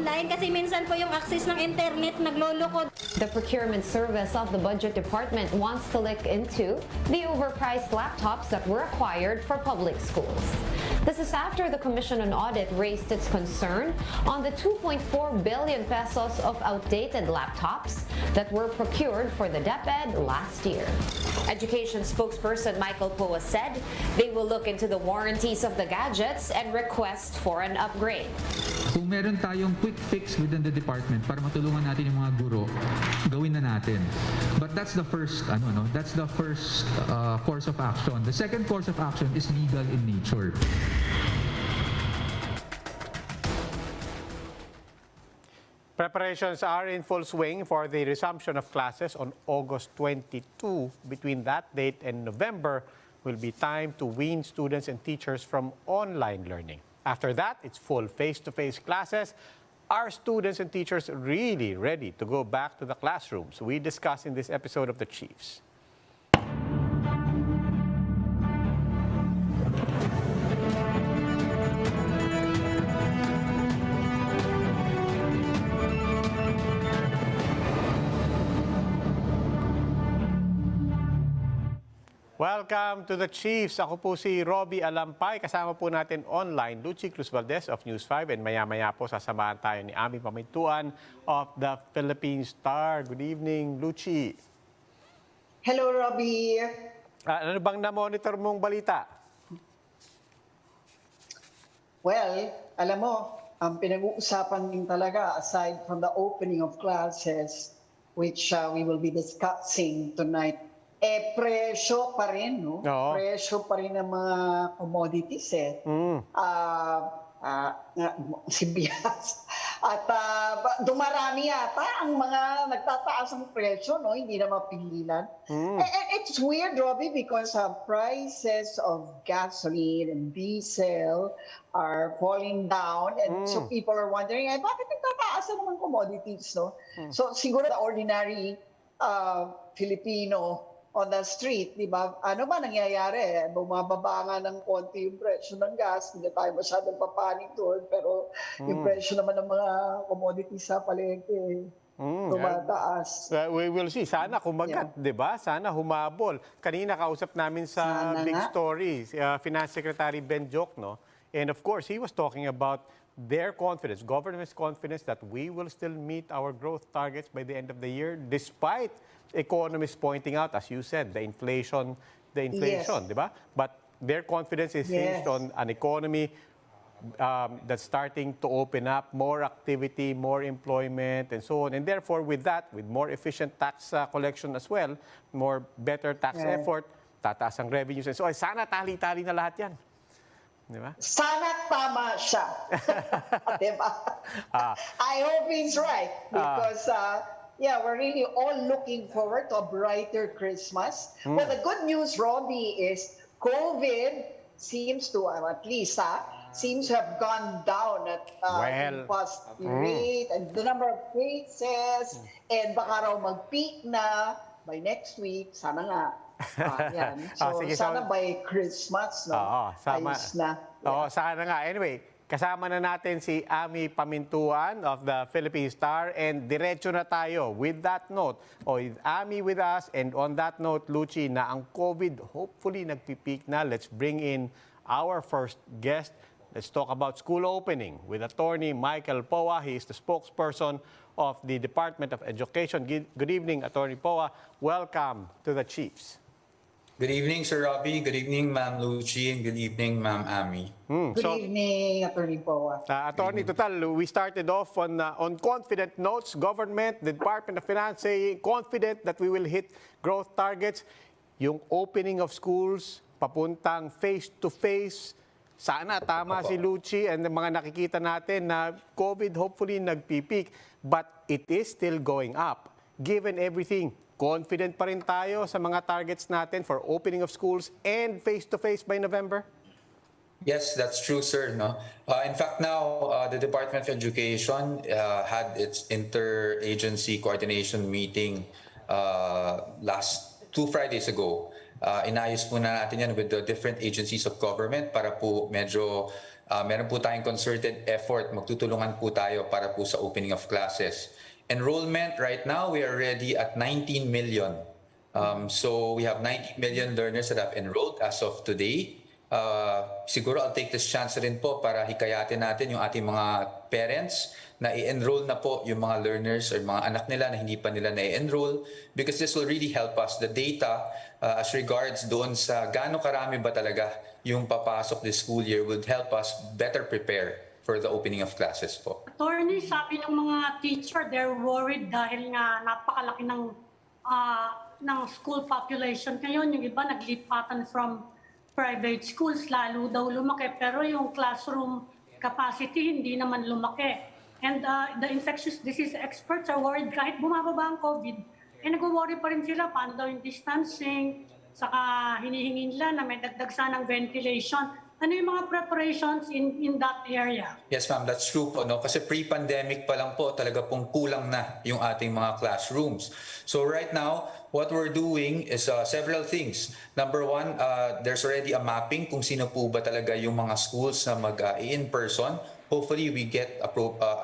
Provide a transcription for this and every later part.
online kasi minsan po yung access ng internet nagloloko. The procurement service of the Budget Department wants to look into the overpriced laptops that were acquired for public schools. This is after the Commission on Audit raised its concern on the 2.4 billion pesos of outdated laptops that were procured for the DepEd last year. Education spokesperson Michael Poa said they will look into the warranties of the gadgets and request for an upgrade. Kung meron tayong quick fix within the department para matulungan natin yung mga guro, gawin na natin. But that's the first course of action. The second course of action is legal in nature. Preparations are in full swing for the resumption of classes on August 22. Between that date and November will be time to wean students and teachers from online learning. After that, it's full face-to-face classes. Are students and teachers really ready to go back to the classrooms? We discuss in this episode of The Chiefs. Welcome to The Chiefs. Ako po si Roby Alampay. Kasama po natin online Luchi Cruz-Valdes of News 5 and maya-maya po sasamahan tayo ni aming Pamintuan of the Philippine Star. Good evening, Luchi. Hello, Roby. Ano bang na-monitor mong balita? Well, alam mo, ang pinag-uusapan din talaga aside from the opening of classes, which we will be discussing tonight, presyo pa rin, no? Oo. Presyo pa rin ng mga commodities, eh. Sibuyas. At dumarami yata ang mga nagtataas ng presyo, no? Hindi na mapigilan. And it's weird, Robbie, because prices of gasoline and diesel are falling down. And so people are wondering, bakit nagtataas ang mga commodities, no? So siguro the ordinary Filipino on the street, di ba? Ano ba nangyayari? Bumababa nga ng konti yung presyo ng gas, hindi tayo masyadong papanig doon, pero yung presyo naman ng mga commodities sa palengke, tumataas. We will see. Sana kumagat, di ba? Sana humabol. Kanina kausap namin sa Sana Big nga. Story, Finance Secretary Ben Jokno. And of course, he was talking about their confidence, government's confidence that we will still meet our growth targets by the end of the year, despite economists pointing out, as you said, the inflation, Yes. di ba? But their confidence is hinged Yes. on an economy that's starting to open up, more activity, more employment, and so on. And therefore, with that, with more efficient tax collection as well, more better tax effort, tataas ang revenues. And so, sana tali-tali na lahat yan. Di ba? Sana tama siya. Diba? I hope he's right because we're really all looking forward to a brighter Christmas. Well, the good news, Robbie, is COVID seems to, at least, seems to have gone down at the positivity rate and the number of cases, and baka raw mag-peak na by next week. Sana nga. Yan. So, sige, sana by Christmas, no? Ayos na. Oo, sana nga. Anyway, kasama na natin si Ami Pamintuan of the Philippine Star and diretso na tayo with that note. With Ami with us and on that note, Luchi, na ang COVID hopefully nagpipeak na. Let's bring in our first guest. Let's talk about school opening with Attorney Michael Poa. He is the spokesperson of the Department of Education. Good evening, Attorney Poa. Welcome to the Chiefs. Good evening, Sir Robbie. Good evening, Ma'am Luchi. And good evening, Ma'am Ami. Good evening, Attorney Poa. Attorney, total, we started off on confident notes. Government, the Department of Finance saying confident that we will hit growth targets. Yung opening of schools, papuntang face-to-face. Sana tama si Luchi and the mga nakikita natin na COVID hopefully nagpipeak. But it is still going up. Given everything, confident pa rin tayo sa mga targets natin for opening of schools and face-to-face by November? Yes, that's true, sir. No? In fact, now, the Department of Education had its interagency coordination meeting last 2 Fridays ago. Inayos po na natin yan with the different agencies of government para po medyo Meron po tayong concerted effort, magtutulungan po tayo para po sa opening of classes. Enrollment right now, we are already at 19 million. So we have 19 million learners that have enrolled as of today. Siguro I'll take this chance rin po para hikayatin natin yung ating mga parents na i-enroll na po yung mga learners or mga anak nila na hindi pa nila na-enroll, because this will really help us. The data as regards doon sa gaano karami ba talaga yung papasok this school year would help us better prepare for the opening of classes po. Attorney, sabi ng mga teacher, they're worried dahil nga napakalaki ng school population ngayon. Yung iba naglipatan from private schools, lalo daw lumaki. Pero yung classroom capacity hindi naman lumaki. And the infectious disease experts are worried kahit bumababa ang COVID, nag-worry pa rin sila paano daw yung distancing, saka hinihingi nila na may dagdag sanang ventilation. Ano yung mga preparations in that area? Yes, ma'am, that's true po. No? Kasi pre-pandemic pa lang po, talaga pong kulang na yung ating mga classrooms. So right now, what we're doing is several things. Number one, there's already a mapping kung sino po ba talaga yung mga schools na mag-in-person. Hopefully, we get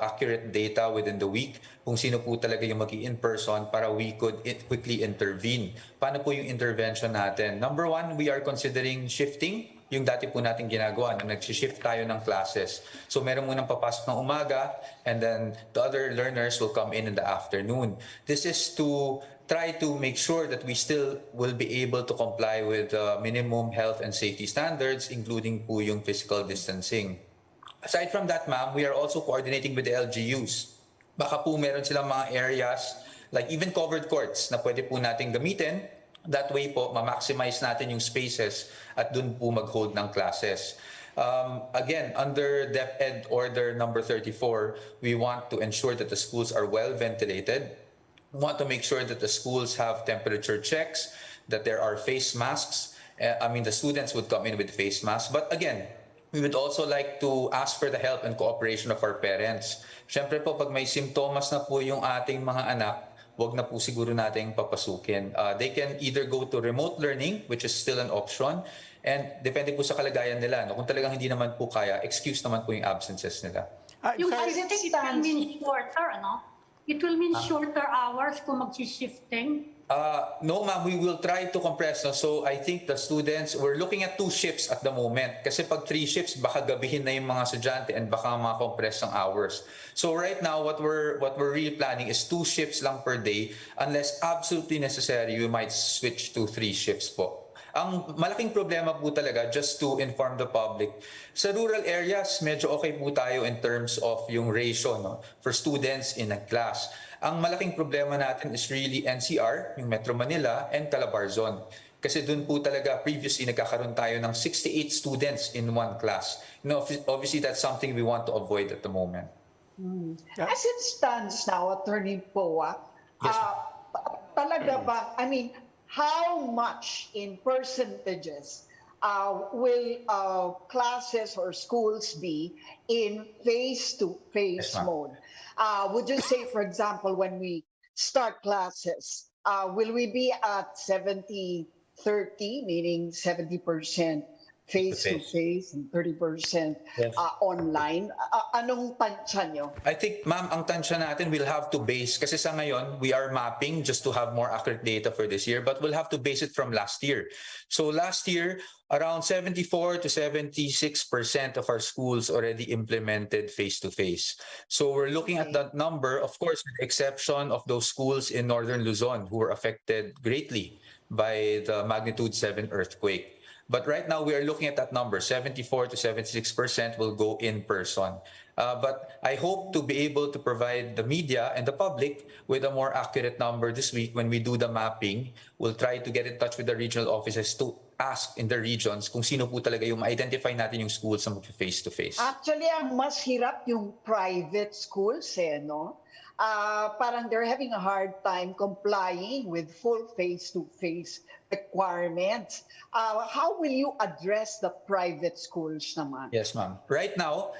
accurate data within the week kung sino po talaga yung mag-in-person para we could quickly intervene. Paano po yung intervention natin? Number one, we are considering shifting yung dati po natin ginagawa na nag-shift tayo ng classes. So meron munang papasok ng umaga and then the other learners will come in the afternoon. This is to try to make sure that we still will be able to comply with minimum health and safety standards, including po yung physical distancing. Aside from that, ma'am, we are also coordinating with the LGUs. Baka po meron silang mga areas, like even covered courts, na pwede po natin gamitin. That way po, ma-maximize natin yung spaces at dun po mag-hold ng classes. Again, under DepEd Order number 34, we want to ensure that the schools are well ventilated. We want to make sure that the schools have temperature checks, that there are face masks. The students would come in with face masks. But again, we would also like to ask for the help and cooperation of our parents. Siyempre po, pag may simptomas na po yung ating mga anak, wag na po siguro nating papasukin. They can either go to remote learning, which is still an option, and depende po sa kalagayan nila. No? Kung talagang hindi naman po kaya, excuse naman po yung absences nila. Yung As it shifting, it will stands- mean shorter, ano? It will mean shorter hours kung mag-shifting. No, ma'am, we will try to compress. No? So I think the students, we're looking at 2 shifts at the moment. Kasi pag 3 shifts, baka gabihin na yung mga estudyante and baka ma-compress ang hours. So right now, what we're really planning is 2 shifts lang per day. Unless absolutely necessary, we might switch to 3 shifts po. Ang malaking problema po talaga, just to inform the public, sa rural areas, medyo okay po tayo in terms of yung ratio, no, for students in a class. Ang malaking problema natin is really NCR, yung Metro Manila, and Calabarzon. Kasi dun po talaga previously nagkakaroon tayo ng 68 students in one class. You know, obviously that's something we want to avoid at the moment. As it stands now, Attorney Poa, Yes, talaga ba, how much in percentages will classes or schools be in face-to-face Yes, ma'am. mode? Would you say, for example, when we start classes, will we be at 70-30, meaning 70% face-to-face and 30% Yes. online? Anong tansya nyo? I think, ma'am, ang tansya natin will have to base, kasi sa ngayon, we are mapping just to have more accurate data for this year, but we'll have to base it from last year. So last year, around 74 to 76% of our schools already implemented face-to-face. So we're looking at that number, of course, with the exception of those schools in Northern Luzon who were affected greatly by the magnitude 7 earthquake. But right now, we are looking at that number, 74 to 76% will go in person. But I hope to be able to provide the media and the public with a more accurate number this week when we do the mapping. We'll try to get in touch with the regional offices to ask in the regions kung sino po talaga yung ma-identify natin yung schools na mag-face-to-face. Actually, ang mas hirap yung private schools, no? Parang they're having a hard time complying with full face-to-face requirements. How will you address the private schools naman? Yes, ma'am. Right now,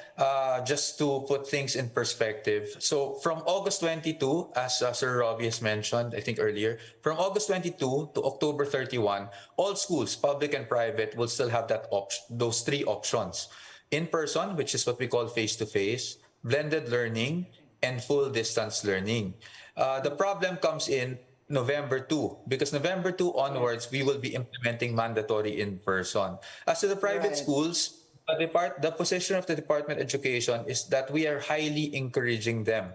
just to put things in perspective, so from August 22, as Sir Roby has mentioned, I think earlier, from August 22 to October 31, all schools, public and private, will still have that those 3 options. in-person, which is what we call face-to-face, blended learning, and full distance learning. The problem comes in November 2, because November 2 onwards, we will be implementing mandatory in-person. As to the private Right. schools, the position of the Department of Education is that we are highly encouraging them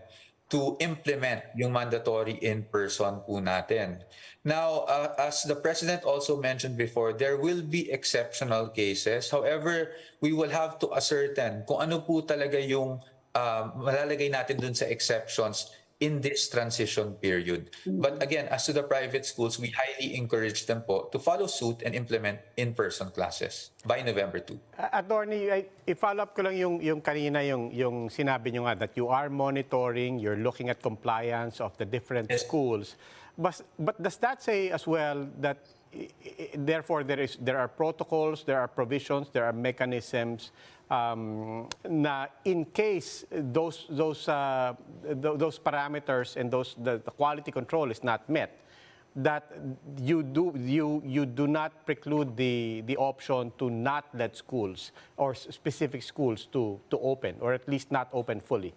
to implement yung mandatory in-person po natin. Now, as the President also mentioned before, there will be exceptional cases. However, we will have to ascertain kung ano po talaga yung malalagay natin dun sa exceptions in this transition period. But again, as to the private schools, we highly encourage them po to follow suit and implement in-person classes by November 2. Attorney, i-follow up ko lang yung kanina yung sinabi nyo nga that you are monitoring, you're looking at compliance of the different schools. But does that say as well that therefore there are protocols, there are provisions, there are mechanisms na in case those parameters and the quality control is not met, that you do not preclude the option to not let schools or specific schools to open, or at least not open fully?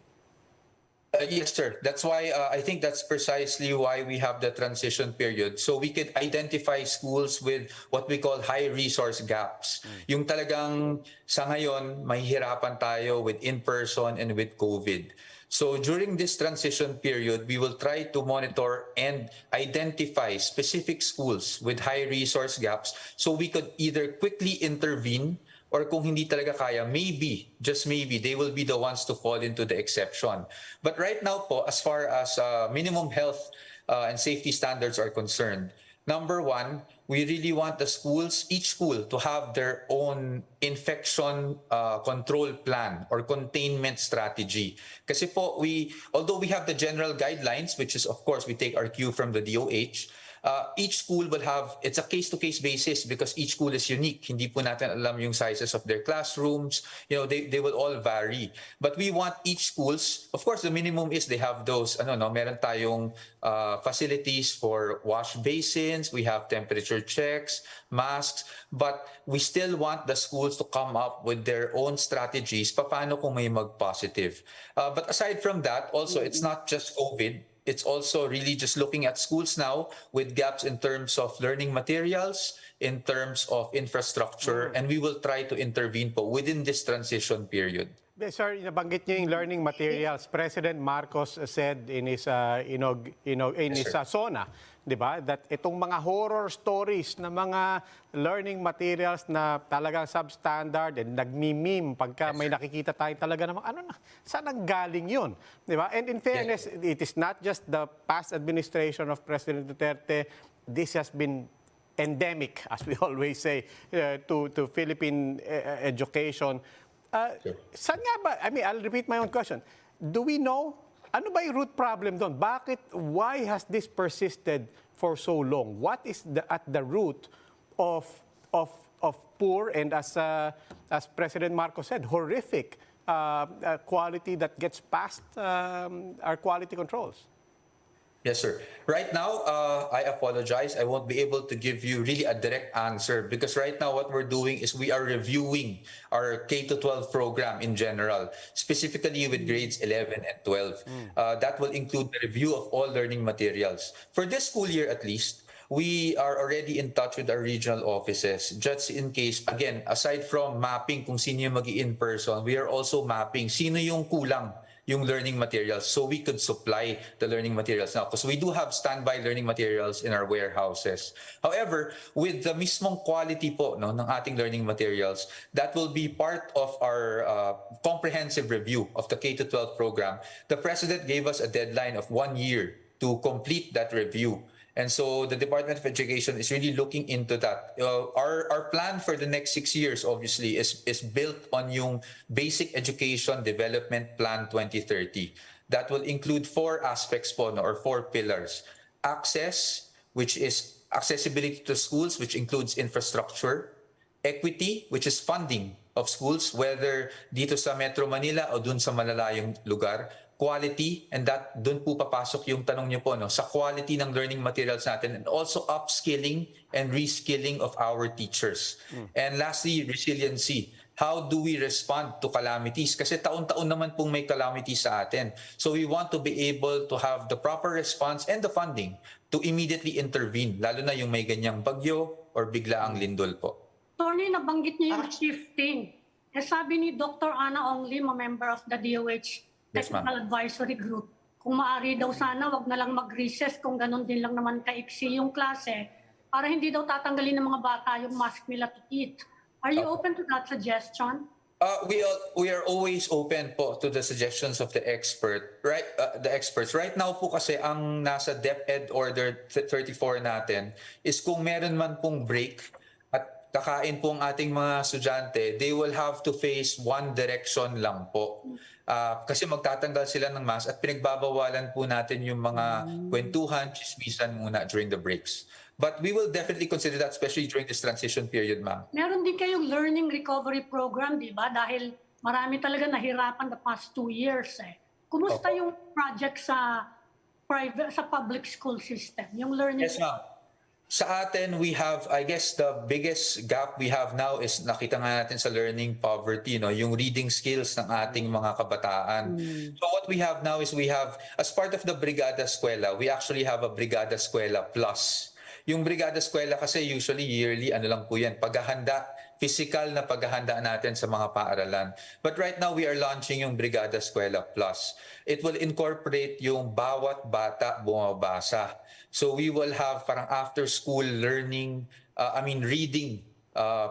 Yes, sir. That's why I think that's precisely why we have the transition period. So we could identify schools with what we call high resource gaps. Yung talagang sa ngayon, mahihirapan tayo with in-person and with COVID. So during this transition period, we will try to monitor and identify specific schools with high resource gaps so we could either quickly intervene, or kung hindi talaga kaya, maybe, just maybe, they will be the ones to fall into the exception. But right now po, as far as minimum health and safety standards are concerned, number one, we really want the schools, each school, to have their own infection control plan or containment strategy. Kasi po, although we have the general guidelines, which is, of course, we take our cue from the DOH, each school will have, it's a case-to-case basis because each school is unique. Hindi po natin alam yung sizes of their classrooms. You know, they will all vary. But we want each schools, of course, the minimum is they have those, meron tayong facilities for wash basins, we have temperature checks, masks, but we still want the schools to come up with their own strategies. Paano kung may mag-positive? But aside from that, also, it's not just COVID. It's also really just looking at schools now with gaps in terms of learning materials, in terms of infrastructure, and we will try to intervene po within this transition period. Sir, nabanggit niyo yung learning materials. President Marcos said in his SONA, di ba, that itong mga horror stories na mga learning materials na talagang substandard and nagmi-meme pagka may nakikita tayo talaga namang saan ang galing yun? Di ba? And in fairness, it is not just the past administration of President Duterte. This has been endemic, as we always say, to Philippine education. Saan nga ba? I mean, I'll repeat my own question. Do we know, ano ba yung root problem doon? Why has this persisted for so long? What is at the root of poor and, as President Marcos said, horrific quality that gets past our quality controls? Yes, sir. Right now, I apologize. I won't be able to give you really a direct answer because right now what we're doing is we are reviewing our K-12 program in general, specifically with grades 11 and 12. That will include the review of all learning materials. For this school year at least, we are already in touch with our regional offices just in case, again, aside from mapping kung sino yung mag-i-in-person, we are also mapping sino yung kulang yung learning materials so we could supply the learning materials now because we do have standby learning materials in our warehouses. However, with the mismong quality po ng ating learning materials, that will be part of our comprehensive review of the K-12 program. The President gave us a deadline of 1 year to complete that review. And so the Department of Education is really looking into that. Our plan for the next 6 years, obviously, is built on yung Basic Education Development Plan 2030. That will include 4 aspects po, or 4 pillars. Access, which is accessibility to schools, which includes infrastructure. Equity, which is funding of schools, whether dito sa Metro Manila o dun sa malalayong lugar. Quality, and that dun po papasok yung tanong niyo po, sa quality ng learning materials natin, and also upskilling and reskilling of our teachers. And lastly, resiliency. how do we respond to calamities? Kasi taon-taon naman pong may calamities sa atin. So we want to be able to have the proper response and the funding to immediately intervene, lalo na yung may ganyang bagyo or biglaang lindol po. Attorney, nabanggit niyo yung shifting. Eh, sabi ni Dr. Ana Onglim, a member of the DOH Yes, ma'am. Technical Advisory Group, kung maaari daw sana, wag na lang mag-recess kung ganun din lang naman kaiksi yung klase para hindi daw tatanggalin ng mga bata yung mask nila to eat. Are you open to that suggestion? We are always open po to the suggestions of the the experts. Right now po kasi ang nasa DepEd Order 34 natin is kung meron man pong break at kakain po ang ating mga estudyante, they will have to face one direction lang po. Kasi magtatanggal sila ng mask at pinagbabawalan po natin yung mga kwentuhan, chismisan muna during the breaks. But we will definitely consider that, especially during this transition period, ma'am. Meron din kayong learning recovery program, di ba? Dahil marami talaga nahirapan the past 2 years. Kumusta yung project sa public school system? Yung learning. Yes, ma'am. Sa atin, we have, I guess, the biggest gap we have now is nakita nga natin sa learning poverty, no? Yung reading skills ng ating mga kabataan. So what we have now is we have, as part of the Brigada Eskwela, we actually have a Brigada Eskwela Plus. Yung Brigada Eskwela kasi usually yearly, ano lang po yan, paghahanda, physical na paghahanda natin sa mga paaralan. But right now, we are launching yung Brigada Eskwela Plus. It will incorporate yung bawat bata bumabasa. So we will have parang after-school learning, reading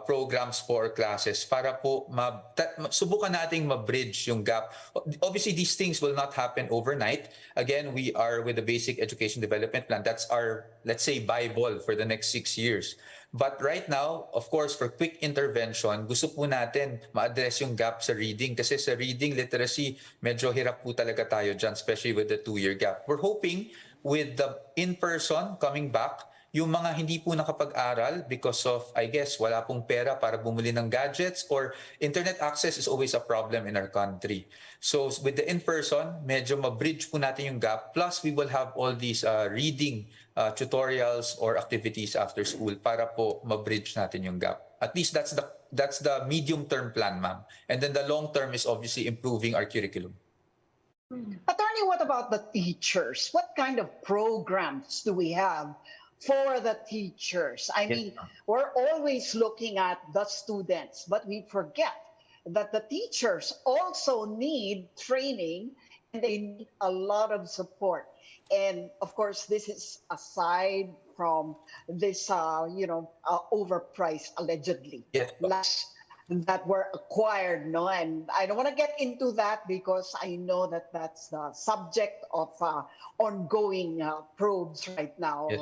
programs for classes para po subukan nating ma-bridge yung gap. Obviously, these things will not happen overnight. Again, we are with the Basic Education Development Plan. That's our, let's say, Bible for the next 6 years. But right now, of course, for quick intervention, gusto po natin ma-address yung gap sa reading. Kasi sa reading literacy, medyo hirap po talaga tayo dyan, especially with the 2-year gap. We're hoping with the in-person coming back, yung mga hindi po nakapag-aral because of, I guess, wala pong pera para bumili ng gadgets or internet access is always a problem in our country. So with the in-person, medyo ma-bridge po natin yung gap. Plus, we will have all these reading tutorials or activities after school para po ma-bridge natin yung gap. At least that's the medium-term plan, ma'am. And then the long-term is obviously improving our curriculum. Attorney, what about the teachers? What kind of programs do we have for the teachers? I mean, we're always looking at the students, but we forget that the teachers also need training and they need a lot of support. And of course, this is aside from this, overpriced, allegedly, that were acquired, no? And I don't want to get into that because I know that that's the subject of ongoing probes right now. Yes,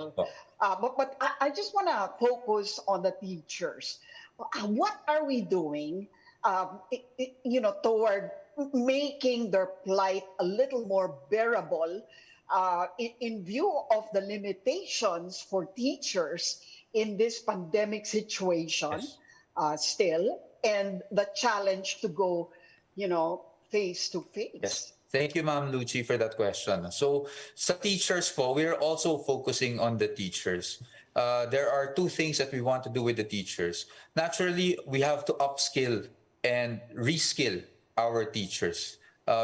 but I just want to focus on the teachers. What are we doing, toward making their plight a little more bearable in view of the limitations for teachers in this pandemic situation? Yes. Still, and the challenge to go, face to face. Yes. Thank you, Ma'am Luchi, for that question. So, sa teachers po, we are also focusing on the teachers. There are 2 things that we want to do with the teachers. Naturally, we have to upskill and reskill our teachers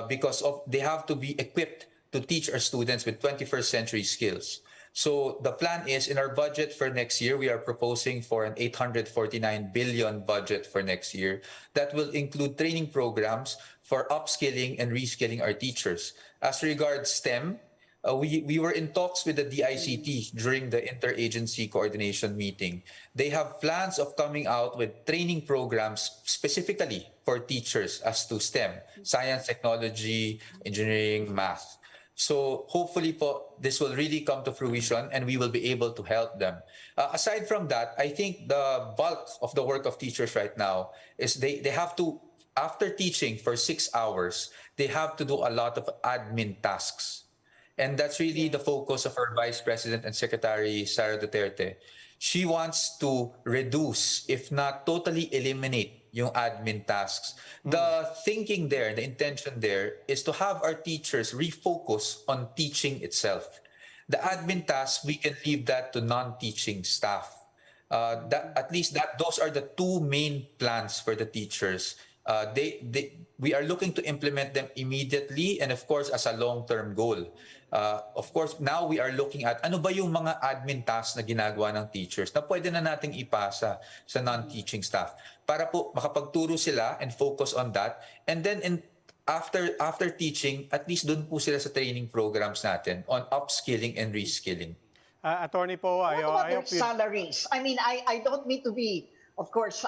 because they have to be equipped to teach our students with 21st century skills. So the plan is, in our budget for next year, we are proposing for an 849 billion budget for next year that will include training programs for upskilling and reskilling our teachers. As regards STEM, we were in talks with the DICT during the interagency coordination meeting. They have plans of coming out with training programs specifically for teachers as to STEM, science, technology, engineering, math. So hopefully po, this will really come to fruition and we will be able to help them. Aside from that, I think the bulk of the work of teachers right now is they have to, after teaching for 6 hours, they have to do a lot of admin tasks. And that's really the focus of our Vice President and Secretary, Sara Duterte. She wants to reduce, if not totally eliminate, yung admin tasks. The thinking there, the intention there, is to have our teachers refocus on teaching itself. The admin tasks, we can leave that to non-teaching staff. At least those are the two main plans for the teachers. We are looking to implement them immediately and of course as a long-term goal. Of course, now we are looking at ano ba yung mga admin tasks na ginagawa ng teachers na pwede na nating ipasa sa non-teaching staff para po makapagturo sila and focus on that. And then after teaching, at least dun po sila sa training programs natin on upskilling and reskilling. Attorney Poa, What about I their hope you... salaries? I mean, I don't mean to be, of course,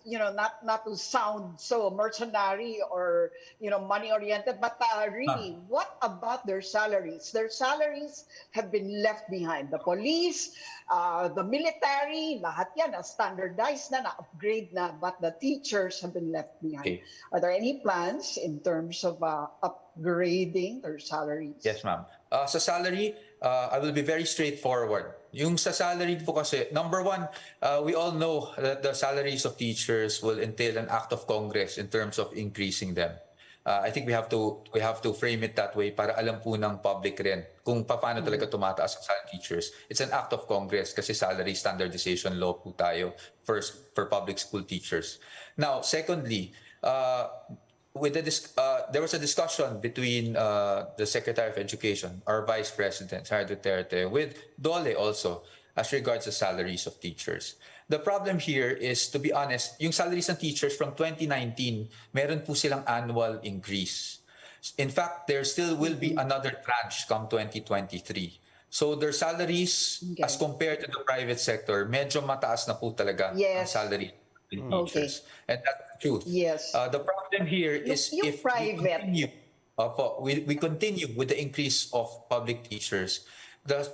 not to sound so mercenary or, money-oriented, but really, what about their salaries? Their salaries have been left behind. The police, the military, lahat yan, standardized na-upgrade na, but the teachers have been left behind. Okay. Are there any plans in terms of upgrading their salaries? Yes, ma'am. Sa salary, I will be very straightforward. Yung sa salary po kasi, number one, we all know that the salaries of teachers will entail an act of Congress in terms of increasing them. I think we have to frame it that way para alam po ng public rin kung paano talaga tumataas ang salary teachers. It's an act of Congress kasi salary standardization law po tayo first for public school teachers. Now, secondly, there was a discussion between the Secretary of Education, our Vice President, Sara Duterte, with Dole also as regards the salaries of teachers. The problem here is, to be honest, yung salaries ng teachers from 2019, meron po silang annual increase. In fact, there still will be another tranche come 2023. So their salaries, as compared to the private sector, medyo mataas na po talaga ang salary in teachers. And that's the truth. Yes. The problem here is Yung if private. we continue with the increase of public teachers, the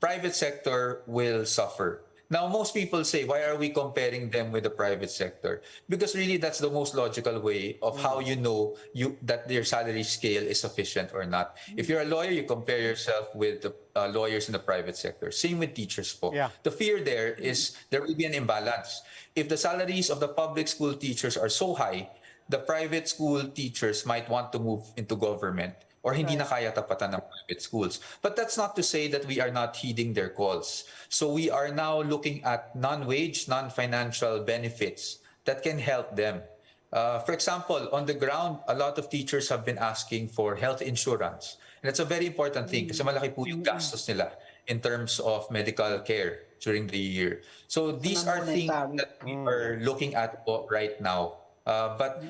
private sector will suffer. Now, most people say, why are we comparing them with the private sector? Because really, that's the most logical way of how you know that their salary scale is sufficient or not. If you're a lawyer, you compare yourself with the lawyers in the private sector. Same with teachers po. Yeah. The fear there is there will be an imbalance. If the salaries of the public school teachers are so high, the private school teachers might want to move into government or hindi na kaya tapatan ng private schools. But that's not to say that we are not heeding their calls. So we are now looking at non-wage, non-financial benefits that can help them. For example, on the ground, a lot of teachers have been asking for health insurance. And it's a very important thing kasi malaki po yung gastos nila in terms of medical care during the year. So these are things that we are looking at right now. But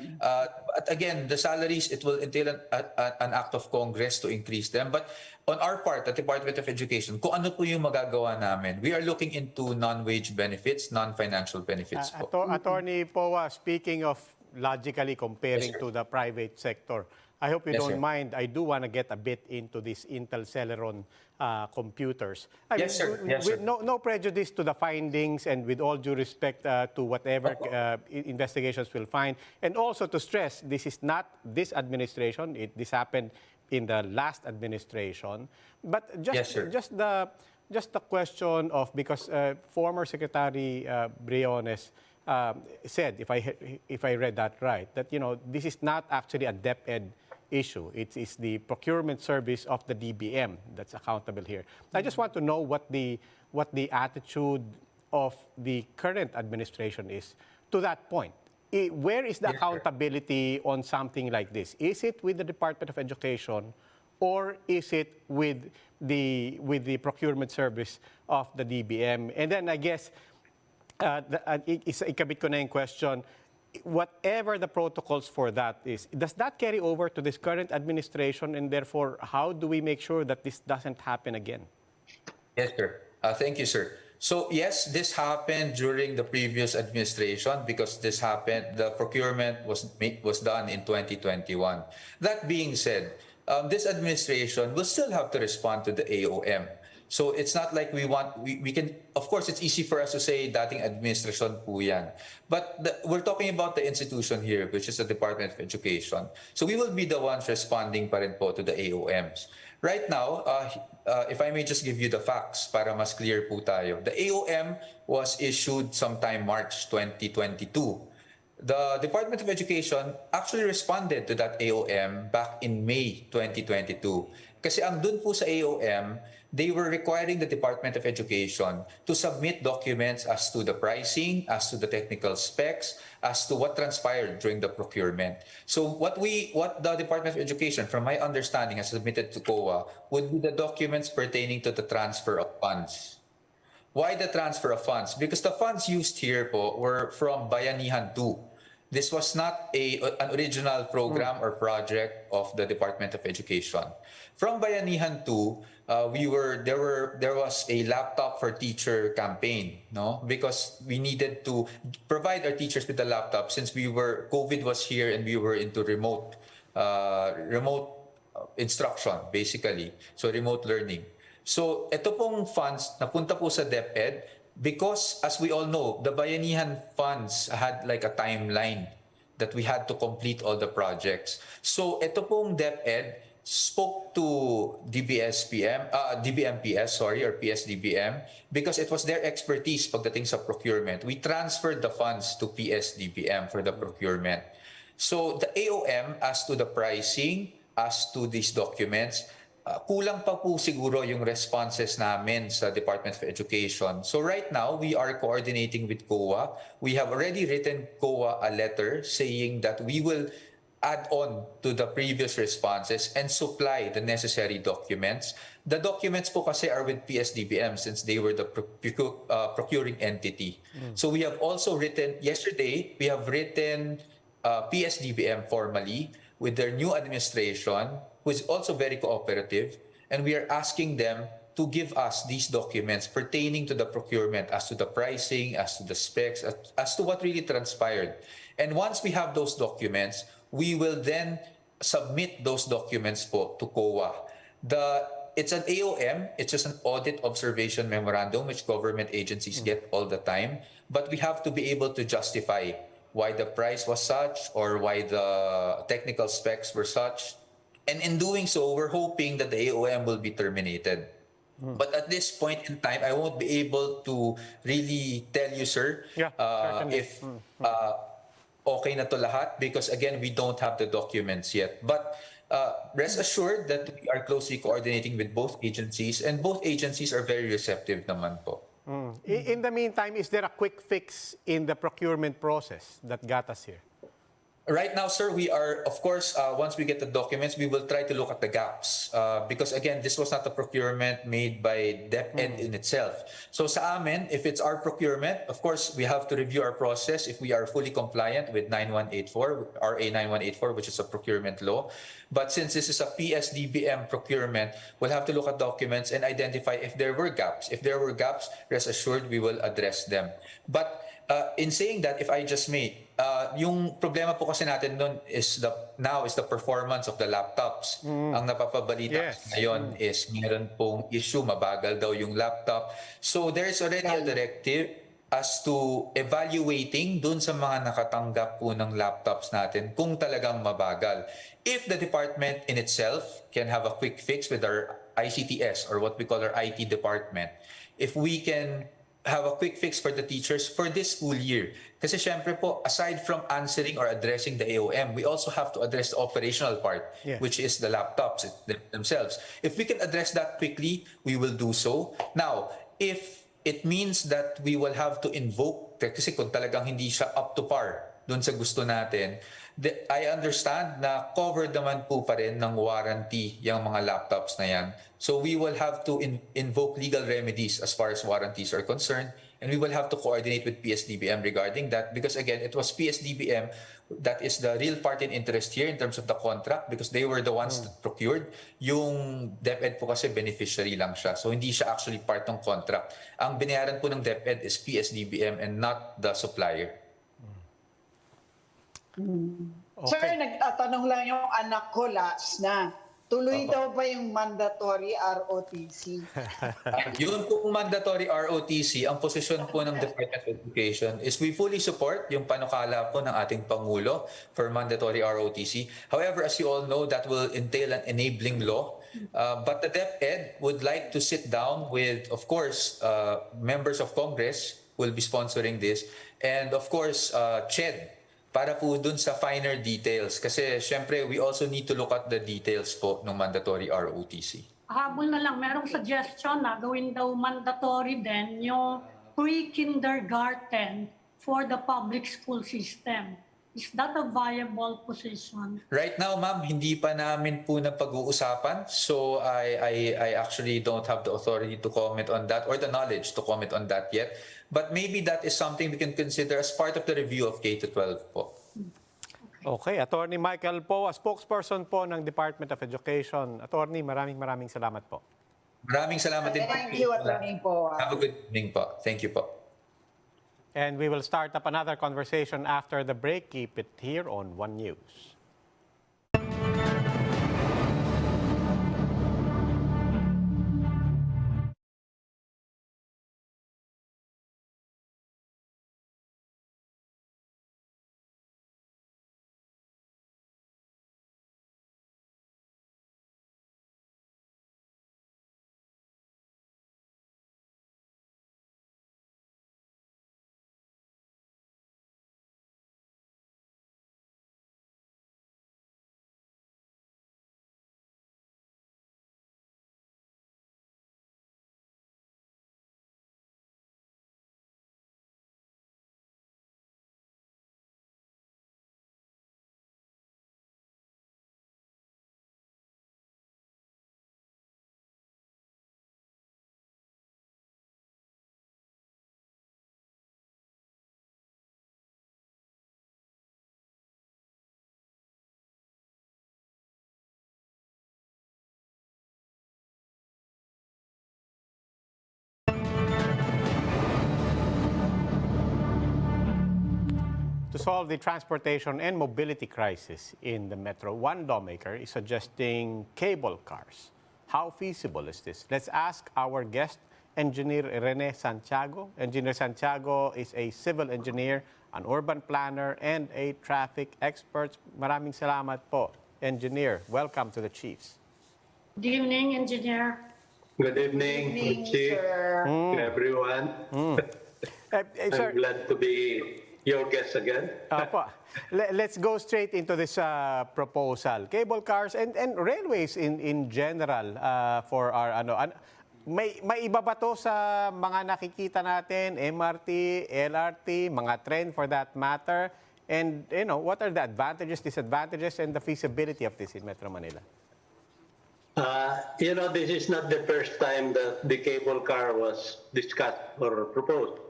again, the salaries, it will entail an act of Congress to increase them. But on our part, the Department of Education, kung ano po yung magagawa namin, we are looking into non-wage benefits, non-financial benefits po. Attorney Poa, speaking of logically comparing to the private sector, I hope you don't mind. I do want to get a bit into this Intel Celeron computers. Yes, sir. With no prejudice to the findings and with all due respect to whatever investigations will find. And also to stress, this is not this administration. This happened in the last administration. But just the question of, because former Secretary Briones said, if I read that right, that this is not actually a DepEd issue. It is the procurement service of the DBM that's accountable here. I just want to know what the attitude of the current administration is to that point. Where is the accountability on something like this? Is it with the Department of Education, or is it with the procurement service of the DBM? And then I guess ikabit ko na yung question, whatever the protocols for that is, does that carry over to this current administration, and therefore, how do we make sure that this doesn't happen again? Yes, sir. Thank you, sir. So yes, this happened during the previous administration because this happened, the procurement was done in 2021. That being said, this administration will still have to respond to the AOM. So it's not like we can, of course, it's easy for us to say dating administration po yan. But we're talking about the institution here, which is the Department of Education. So we will be the ones responding pa rin po to the AOMs. Right now, if I may just give you the facts para mas clear po tayo. The AOM was issued sometime March 2022. The Department of Education actually responded to that AOM back in May 2022. Kasi ang dun po sa AOM, they were requiring the Department of Education to submit documents as to the pricing, as to the technical specs, as to what transpired during the procurement. So what the Department of Education, from my understanding, has submitted to COA would be the documents pertaining to the transfer of funds. Why the transfer of funds? Because the funds used here po were from Bayanihan 2. This was not an original program or project of the Department of Education. From Bayanihan 2, there was a laptop for teacher campaign, no? Because we needed to provide our teachers with the laptop since COVID was here and we were into remote instruction basically, so remote learning. So ito pong funds napunta po sa DepEd because, as we all know, the Bayanihan funds had like a timeline that we had to complete all the projects. So ito pong DepEd spoke to DBMPS, or PSDBM, because it was their expertise pagdating sa procurement. We transferred the funds to PSDBM for the procurement. So the AOM, as to the pricing, as to these documents, kulang pa po siguro yung responses namin sa Department of Education. So right now, we are coordinating with COA. We have already written COA a letter saying that we will add on to the previous responses and supply the necessary documents. The documents po kasi are with PSDBM since they were the procuring entity. So we have also written, yesterday, we have written PSDBM formally with their new administration, who is also very cooperative, and we are asking them to give us these documents pertaining to the procurement, as to the pricing, as to the specs, as to what really transpired. And once we have those documents, we will then submit those documents po to COA. It's an AOM, it's just an audit observation memorandum, which government agencies get all the time, but we have to be able to justify why the price was such or why the technical specs were such. And in doing so, we're hoping that the AOM will be terminated. But at this point in time, I won't be able to really tell you, sir, if okay na to lahat, because again, we don't have the documents yet. But rest assured that we are closely coordinating with both agencies, and both agencies are very receptive naman po. In the meantime, is there a quick fix in the procurement process that got us here? Right now, sir, we are, of course, once we get the documents, we will try to look at the gaps. Because again, this was not a procurement made by DepEd in itself. So sa amin, if it's our procurement, of course, we have to review our process if we are fully compliant with 9184, RA 9184, which is a procurement law. But since this is a PSDBM procurement, we'll have to look at documents and identify if there were gaps. If there were gaps, rest assured we will address them. But in saying that, if I just may, yung problema po kasi natin nun is the performance of the laptops. Ang napapabalita ngayon is meron pong issue, mabagal daw yung laptop. So there is already a directive as to evaluating dun sa mga nakatanggap po ng laptops natin kung talagang mabagal. If the department in itself can have a quick fix with our ICTS, or what we call our IT department, if we can have a quick fix for the teachers for this school year. Kasi syempre po, aside from answering or addressing the AOM, we also have to address the operational part, which is the laptops themselves. If we can address that quickly, we will do so. Now, if it means that we will have to invoke, kasi kung talagang hindi siya up to par dun sa gusto natin, I understand na covered naman po pa rin ng warranty yung mga laptops na yan. So we will have to invoke legal remedies as far as warranties are concerned, and we will have to coordinate with PSDBM regarding that, because again, it was PSDBM that is the real party in interest here in terms of the contract, because they were the ones that procured. Yung DepEd po kasi beneficiary lang siya, so hindi siya actually part ng contract. Ang binayaran po ng DepEd is PSDBM and not the supplier. Sir, nagtatanong lang yung anak ko last na. Tuloy daw ba yung mandatory ROTC? Yun po mandatory ROTC, ang posisyon po ng Department of Education is we fully support yung panukala po ng ating Pangulo for mandatory ROTC. However, as you all know, that will entail an enabling law. But the DepEd would like to sit down with, of course, members of Congress will be sponsoring this, and of course, CHED para po dun sa finer details. Kasi syempre, we also need to look at the details po ng mandatory ROTC. Habol na lang, merong suggestion na gawin daw mandatory din yung pre-kindergarten for the public school system. Is that a viable position? Right now, ma'am, hindi pa namin po na pag-uusapan. So I actually don't have the authority to comment on that or the knowledge to comment on that yet. But maybe that is something we can consider as part of the review of K-12 po. Okay, Attorney Michael Poa, spokesperson po ng Department of Education. Attorney, maraming salamat po. Maraming salamat din po. Thank you, Attorney Poa. Have a good evening po. Thank you po. And we will start up another conversation after the break. Keep it here on One News. To solve the transportation and mobility crisis in the metro, one lawmaker is suggesting cable cars. How feasible is this? Let's ask our guest, Engineer Rene Santiago. Engineer Santiago is a civil engineer, an urban planner, and a traffic expert. Maraming salamat po, Engineer. Welcome to the Chiefs. Good evening, Engineer. Good evening, Luchi, everyone. Sir, I'm glad to be your guest again. Let's go straight into this proposal. Cable cars and railways in general for our may iba ba to sa mga nakikita natin, MRT, LRT, mga trend for that matter? And what are the advantages, disadvantages, and the feasibility of this in Metro Manila? This is not the first time that the cable car was discussed or proposed.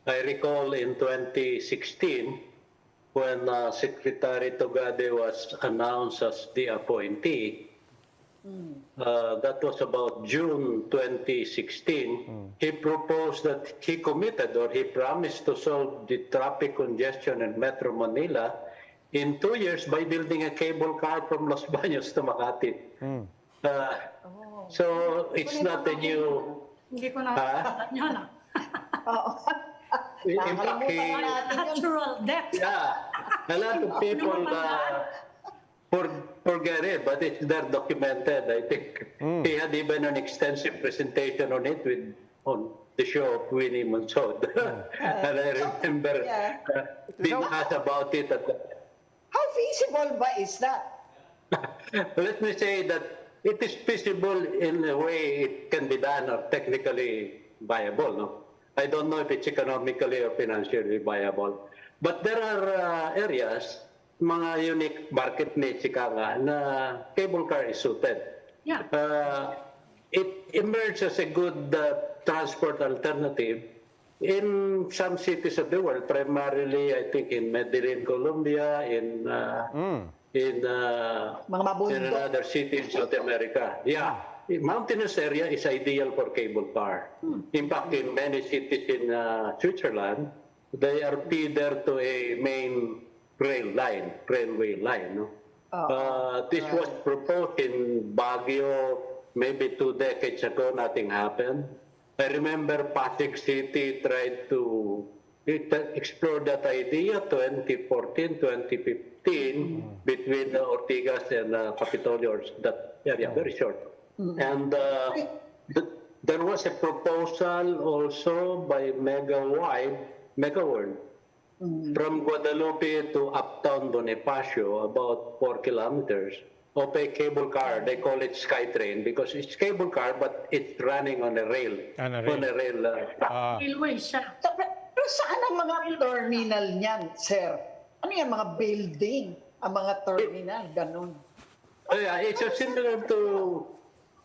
I recall in 2016, when Secretary Togade was announced as the appointee, that was about June 2016, he proposed that he committed or he promised to solve the traffic congestion in Metro Manila in 2 years by building a cable car from Los Baños to Makati. So it's not a new... Hindi ko na yun. In fact, Natural death. yeah, a lot of people forget it, but it's there documented. I think he had even an extensive presentation on it on the show of Winnie Monsod. And I remember being asked about it. How feasible ba is that? Let me say that it is feasible in a way it can be done or technically viable. No? I don't know if it's economically or financially viable. But there are areas, mga unique market niche na cable car is suited. Yeah. It emerged as a good transport alternative in some cities of the world, primarily I think in Medellin, Colombia, in another city in South America. Yeah. Mountainous area is ideal for cable car. In fact, in many cities in Switzerland, they are feeder to a main railway line. No? This was proposed in Baguio maybe 2 decades ago. Nothing happened. I remember Pasig City tried to explore that idea 2014, 2015 between Ortigas and Capitolio, that area, very short. And there was a proposal also by Mega World from Guadalupe to uptown Bonifacio, about 4 kilometers, of a cable car. They call it SkyTrain because it's cable car, but it's running on a rail. On a rail. Track. Railway siya. Pero saan ang mga terminal niyan, sir? Ano yung mga building, ang mga terminal, ganun? Yeah, it's similar to,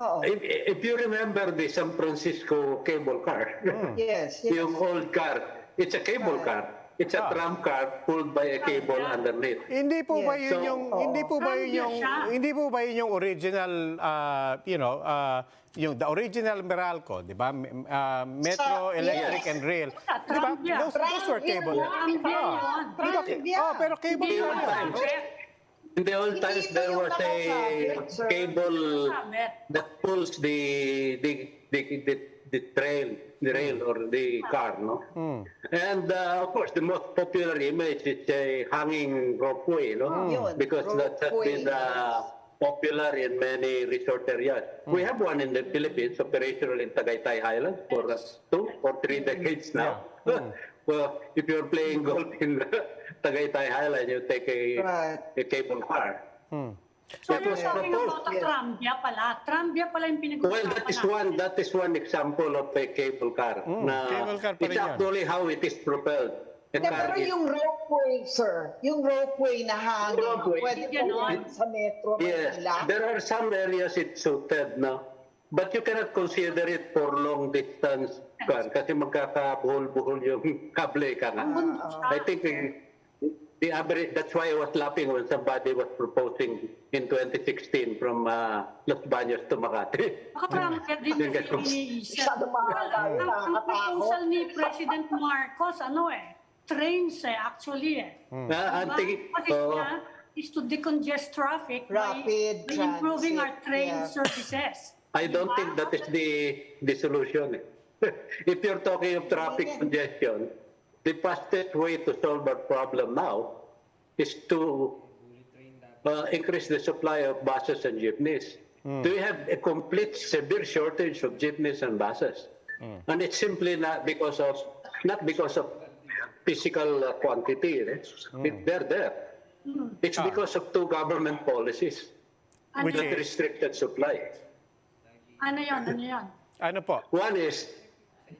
Oo. if you remember the San Francisco cable car, Yes, yes. yung old car, it's a cable car. It's a tram car pulled by a cable underneath. Hindi po ba Yes. yun yung hindi po ba yun yung original yung the original Meralco, di ba? Metro, electric and rail. Di ba? Trambia. Those were cable. Trambia yun. Di ba? Trambia. Pero cable In the car old yun. times, in the old times there was a cable that pulls the rail or the car, no? And of course, the most popular image is a hanging ropeway, no? Yun, Because that has been popular in many resort areas. We have one in the Philippines, operational in Tagaytay Island for 2 or 3 decades now. Well, if you're playing golf in Tagaytay Island, you take a cable car. So It you're was talking proposed. about a Trambia pala. Trambia pala yung Well, pinag-uusapan that is one example of a cable car. Cable car pa rin It's yan. actually how it is propelled. A car Pero is- yung ropeway, sir, yung ropeway na hangin, Ropeway. pwede Ganon. po sa Metro Yes, Manila. there are some areas it's suited now, but you cannot consider it for long distance car kasi magkakabuhol-buhol yung kable ka nga. I think the average, that's why I was laughing when somebody was proposing in 2016 from Los Baños to Makati. Baka Trambia din Yung kasi ganun. iniisip. Masyado mahal, Ang proposal ni President Marcos, trains actually I'm thinking, What is niya is to decongest traffic Rapid by improving our transit, train yeah. services. I don't think that is the solution. If you're talking of traffic congestion, the fastest way to solve our problem now is to increase the supply of buses and jeepneys. We have a complete severe shortage of jeepneys and buses. And it's simply not because of physical quantity. They're there. It's because of 2 government policies Ano that restricted supply. yun? Ano po? One is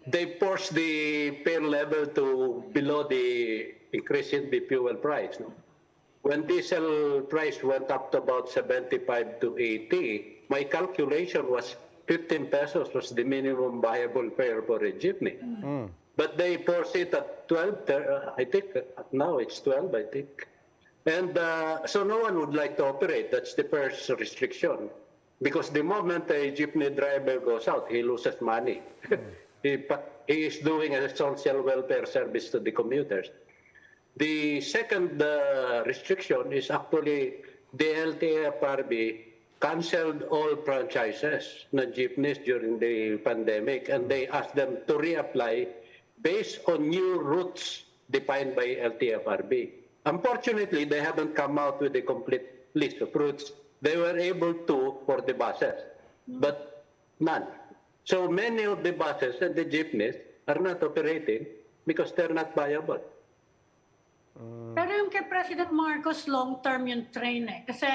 they forced the fare level to below the increase in the fuel price. No? When diesel price went up to about 75 to 80, my calculation was 15 pesos was the minimum viable fare for a jeepney. But they forced it at 12, I think now it's 12, I think. And so no one would like to operate. That's the first restriction. Because the moment a jeepney driver goes out, he loses money. He is doing a social welfare service to the commuters. The second restriction is actually the LTFRB canceled all franchises na jeepneys during the pandemic, and they asked them to reapply based on new routes defined by LTFRB. Unfortunately, they haven't come out with a complete list of routes. They were able to for the buses, but none. So many of the buses and the jeepneys are not operating because they're not viable. Pero yung kay President Marcos, long-term yung train Kasi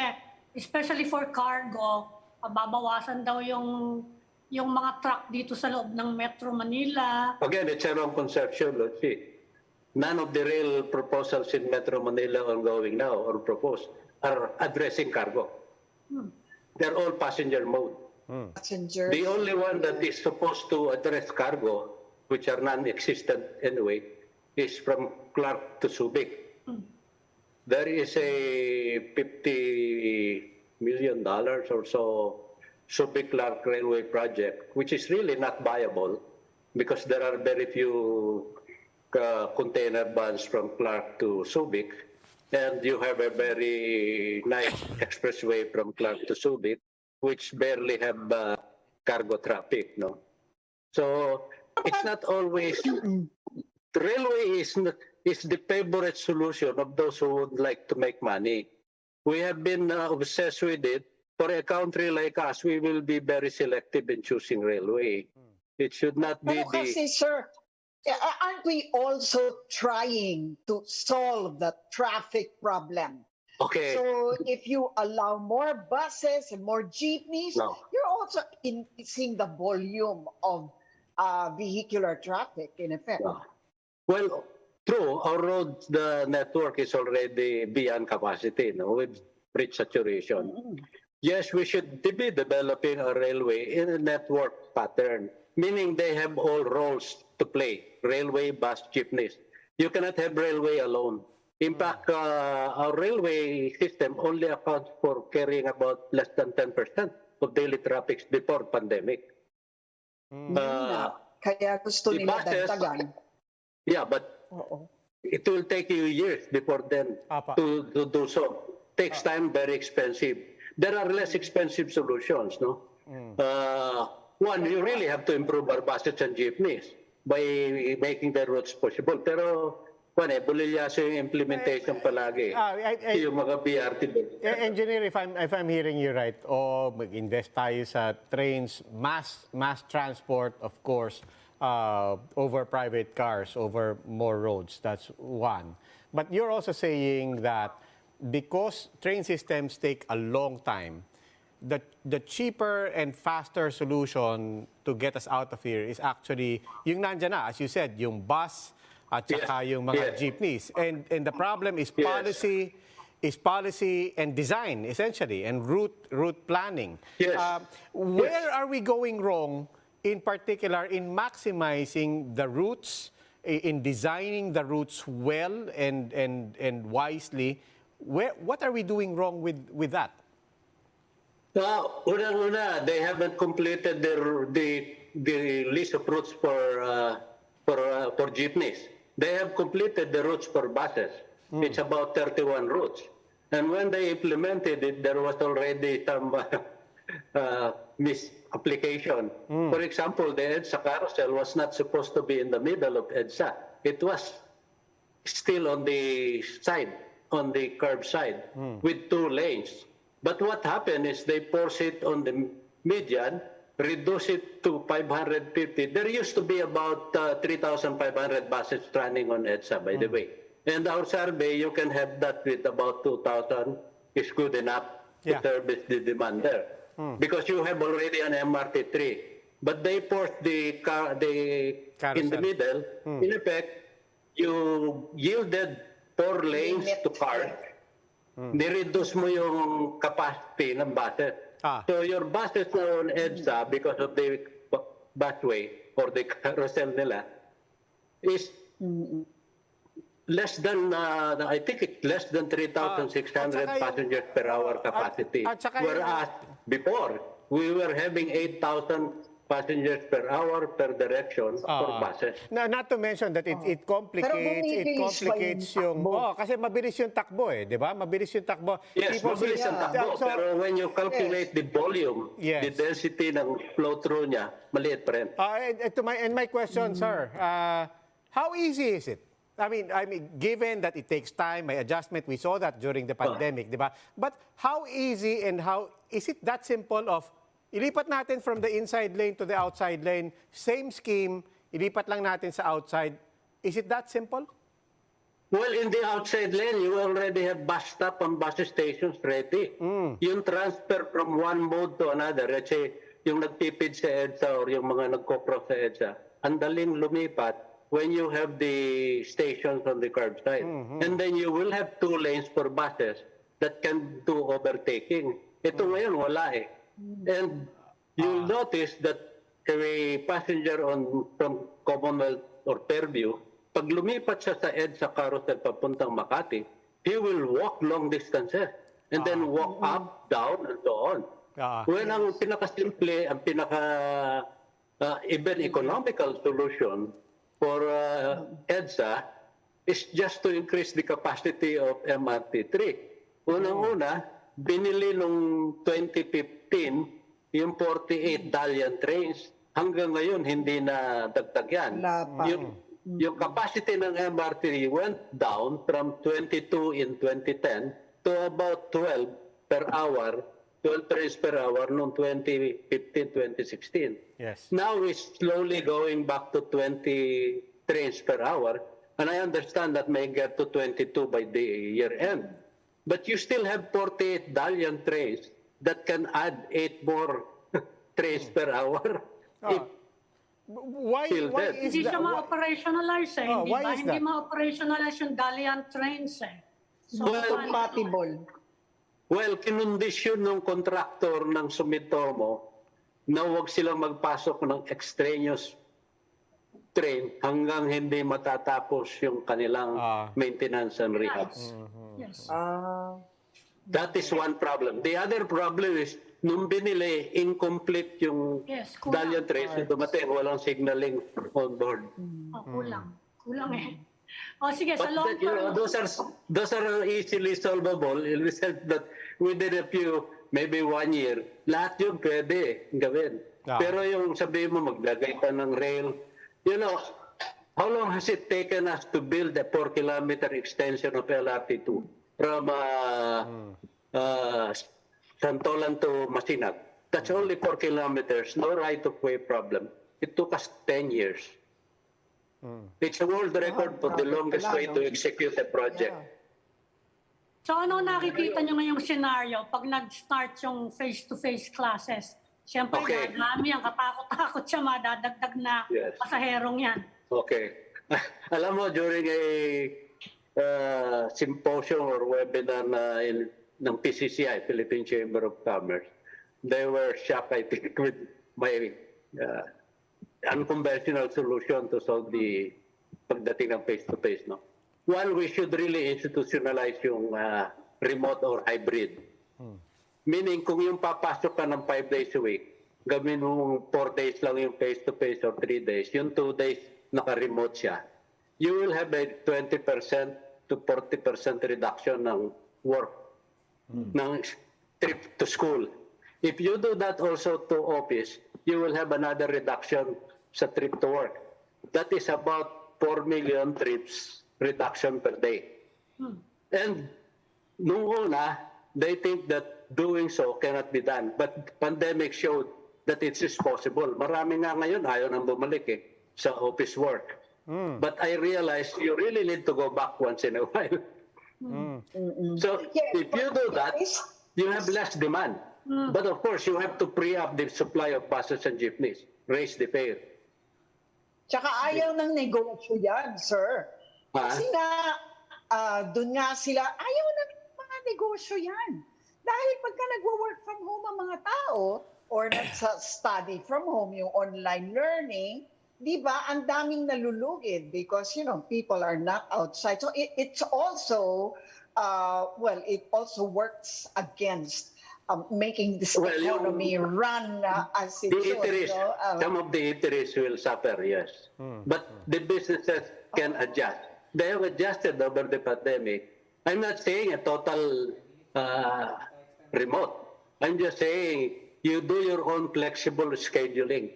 especially for cargo, babawasan daw yung mga truck dito sa loob ng Metro Manila. Again, it's a wrong conception, Luchi. None of the rail proposals in Metro Manila ongoing now or proposed are addressing cargo. They're all passenger mode. Passengers. The only one that is supposed to address cargo, which are non-existent anyway, is from Clark to Subic. There is a $50 million or so Subic-Clark Railway project, which is really not viable because there are very few container vans from Clark to Subic, and you have a very nice expressway from Clark to Subic, which barely have cargo traffic, no? So it's not always. Railway is the favorite solution of those who would like to make money. We have been obsessed with it. For a country like us, we will be very selective in choosing railway. It should not be Pero kasi, sir, Aren't we also trying to solve the traffic problem? Okay. So if you allow more buses and more jeepneys, No. you're also increasing the volume of vehicular traffic, in effect. Yeah. Well, true, our road the network is already beyond capacity, no, with reached saturation. Yes, we should be developing a railway in a network pattern, meaning they have all roles to play, railway, bus, jeepneys. You cannot have railway alone. In fact, our railway system only accounts for carrying about less than 10% of daily traffic before pandemic. Kaya gusto the nila buses- dagdagan. Yeah, but Oo. it will take you years before then Apa. to do so. Takes time, very expensive. There are less expensive solutions, no? One, you really have to improve our buses and jeepneys by making the roads possible. Pero, bulilyaso yung implementation palagi. Yung mga BRT. Engineer, if I'm hearing you right, mag-invest tayo sa trains, mass transport, of course, over private cars, over more roads. That's one. But you're also saying that because train systems take a long time, the cheaper and faster solution to get us out of here is actually yung nandyan na, as you said, yung bus at saka yung mga jeepneys. And the problem is policy and design, essentially, and route planning. Yes. Where are we going wrong, in particular, in maximizing the routes, in designing the routes well and wisely? What are we doing wrong with that? Una, they haven't completed the list of routes for jeepneys. They have completed the routes for buses. It's about 31 routes. And when they implemented it, there was already some misapplication. For example, the EDSA carousel was not supposed to be in the middle of EDSA. It was still on the side, on the curb side, with 2 lanes. But what happened is they force it on the median, reduce it to 550. There used to be about 3,500 buses running on EDSA, by the way. And our survey, you can have that with about 2,000 is good enough to service the demand there. Because you have already an MRT3. But they forced the in the middle. In effect, you yielded 4 lanes to cars. Nireduce mo yung capacity ng buses. So your buses now on EDSA, because of the busway or the carousel nila, is less than, I think it's less than 3,600 passengers per hour capacity. Whereas before, we were having 8,000 passengers per hour per direction for buses. Not to mention that it complicates yung kasi mabilis yung takbo di ba? Mabilis yung takbo. Yes, mabilis ang takbo. Pero when you calculate the volume, the density ng flow through niya, maliit pa rin. And my question, sir, how easy is it? I mean, given that it takes time, my adjustment, we saw that during the pandemic, di ba? But how easy and how is it that simple of ilipat natin from the inside lane to the outside lane, same scheme, ilipat lang natin sa outside. Is it that simple? Well, in the outside lane, you already have bus stop and bus stations ready. Yung transfer from one mode to another, let's say, yung nagtipid sa EDSA or yung mga nagko-cross sa EDSA, ang daling lumipat when you have the stations on the curbside. And then you will have 2 lanes for buses that can do overtaking. Ito ngayon, wala And you'll notice that a passenger from Commonwealth or Fairview, pag lumipat siya sa EDSA carousel papuntang Makati, he will walk long distances and then walk up, down, and so on. When ang pinaka-simple, ang even economical solution for EDSA is just to increase the capacity of MRT3. Unang-una, binili nung 2015 yung 48 Dalian trains. Hanggang ngayon, hindi na dagdag yan. Yung capacity ng MRT went down from 22 in 2010 to about 12 per hour, 12 trains per hour noong 2015, 2016. Yes. Now it's slowly going back to 20 trains per hour. And I understand that may get to 22 by the year end. But you still have 48 Dalian trains that can add 8 more trains per hour. If Why Still why dead. is Hindi that? siya ma-operationalize eh. Oh, Hindi why ba? is Hindi that? ma-operationalize yung Dalian trains eh. So, Well, Compatible. Well, kinondisyon ng contractor ng Sumitomo na huwag silang magpasok ng extraneous train hanggang hindi matatapos yung kanilang maintenance and rehab. yes. That is one problem. The other problem is, nung binili, incomplete yung Yes, kulang. Dalian trains na dumating, walang signaling on board. Kulang. Kulang eh. O sige, sa But long that, you know, term, those are easily solvable in the sense that within a few, maybe 1 year, lahat yun pwede gawin. Pero yung sabihin mo, maglagay ka ng rail, you know, how long has it taken us to build a 4-kilometer extension of LRT2 from Santolan to Masinag? That's only 4 kilometers, no right-of-way problem. It took us 10 years. It's a world record for the longest way to execute a project. so ano nakikita nyo ngayong scenario pag nag-start yung face-to-face classes? Siyempre, Okay. dadami ang katakot-takot siya, madadagdag na Yes. pasaherong yan. Okay. Alam mo, during a symposium or webinar ng PCCI, Philippine Chamber of Commerce, they were shocked, I think, with my unconventional solution to solve the pagdating ng face-to-face. No? One, we should really institutionalize yung remote or hybrid. Meaning, kung yung papasok ka ng 5 days a week, gawin mo 4 days lang yung face-to-face or 3 days, yung 2 days naka-remote siya, you will have a 20% to 40% reduction ng work, ng trip to school. If you do that also to office, you will have another reduction sa trip to work. That is about 4 million trips reduction per day. And nung una, they think that doing so cannot be done. But pandemic showed that it is possible. Marami nga ngayon ayaw nang bumalik sa office work. But I realized you really need to go back once in a while. So if you do that, you have less demand. But of course, you have to pre up the supply of buses and jeepneys, raise the fare. Tsaka ayaw ng negosyo yan, sir. Kasi nga, doon nga sila, ayaw ng mga negosyo yan. Dahil pagka nagwo-work from home ang mga tao, or nagsa-study from home, yung online learning, di ba, ang daming nalulugid because, you know, people are not outside. So it's also, it also works against making this economy run as it should. Some of the eateries will suffer, yes. But the businesses can adjust. They have adjusted over the pandemic. I'm not saying a total remote. I'm just saying you do your own flexible scheduling.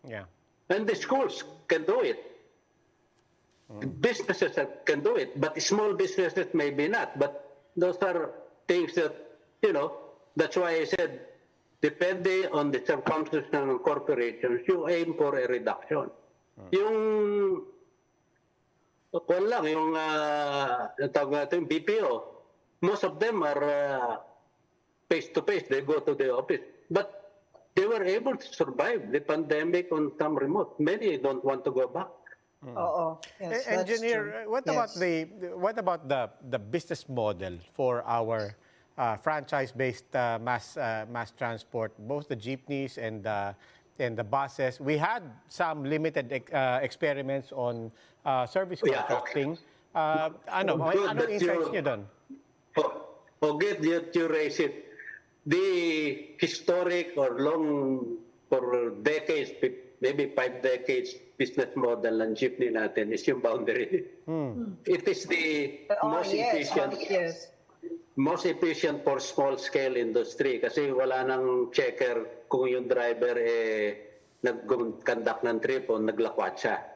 Yeah. And the schools can do it. Businesses can do it, but small businesses maybe not. But those are things that, you know, that's why I said, depending on the circumstances ng corporations, you aim for a reduction. Yung, yung tawag natin, BPO, most of them are face-to-face. They go to the office. But they were able to survive the pandemic on some remote. Many don't want to go back. Yes, Engineer, what about the business model for our franchise-based mass transport, both the jeepneys and the buses? We had some limited experiments on service contracting. Anong insights niyo doon? Good that you raise it. The historic or long, for decades, maybe 5 decades, business model ng jeepney natin is yung boundary. It is the most efficient for small-scale industry kasi wala nang checker kung yung driver nag-conduct ng trip o naglakwat siya.